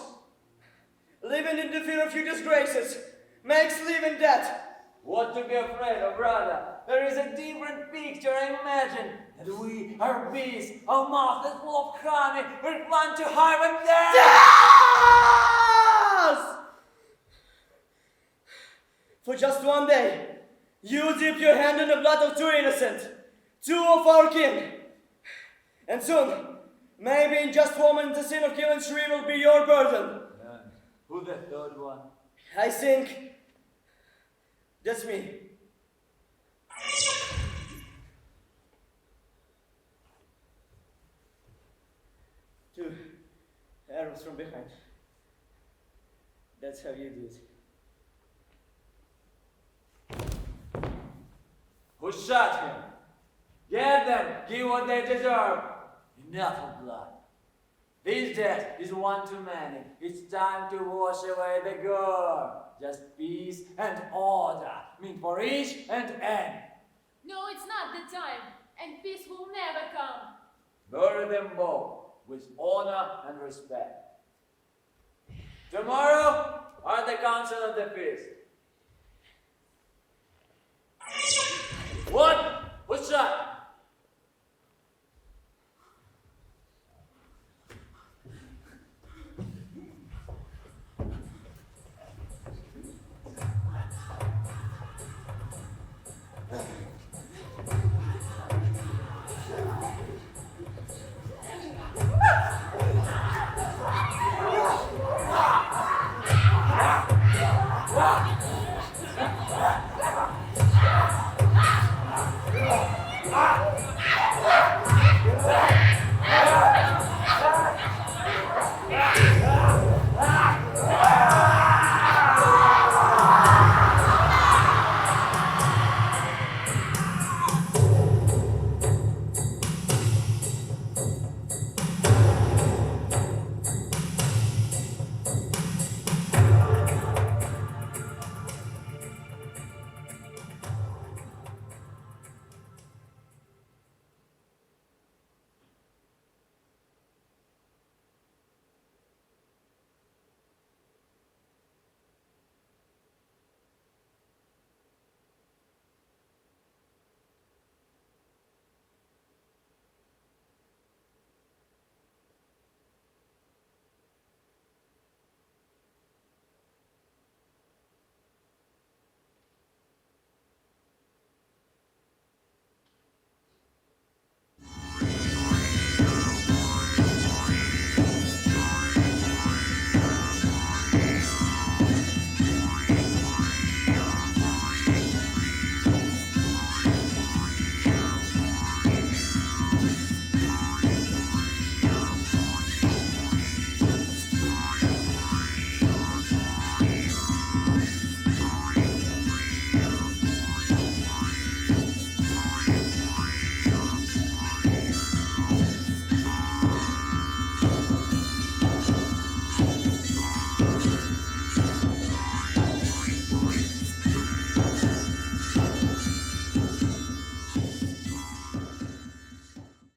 Speaker 2: living in the fear of few disgraces, makes living death.
Speaker 1: What to be afraid of, brother? There is a different picture, I imagine. That we are beasts, our mouth is full of honey, we're flying to high and death!
Speaker 2: Yes! For just one day, you dip your hand in the blood of two innocent, two of our kin. And soon, maybe in just 1 minute, the sin of killing three will be your burden.
Speaker 1: Who the third one?
Speaker 2: I think that's me. Two arrows from behind. That's how you do it.
Speaker 1: Who shot him? Get them, give what they deserve. Enough of blood. This death is one too many. It's time to wash away the gore. Just peace and order, meant for each and any.
Speaker 4: No, it's not the time, and peace will never come.
Speaker 1: Bury them both with honor and respect. Tomorrow are the council of the feast. What? What's that?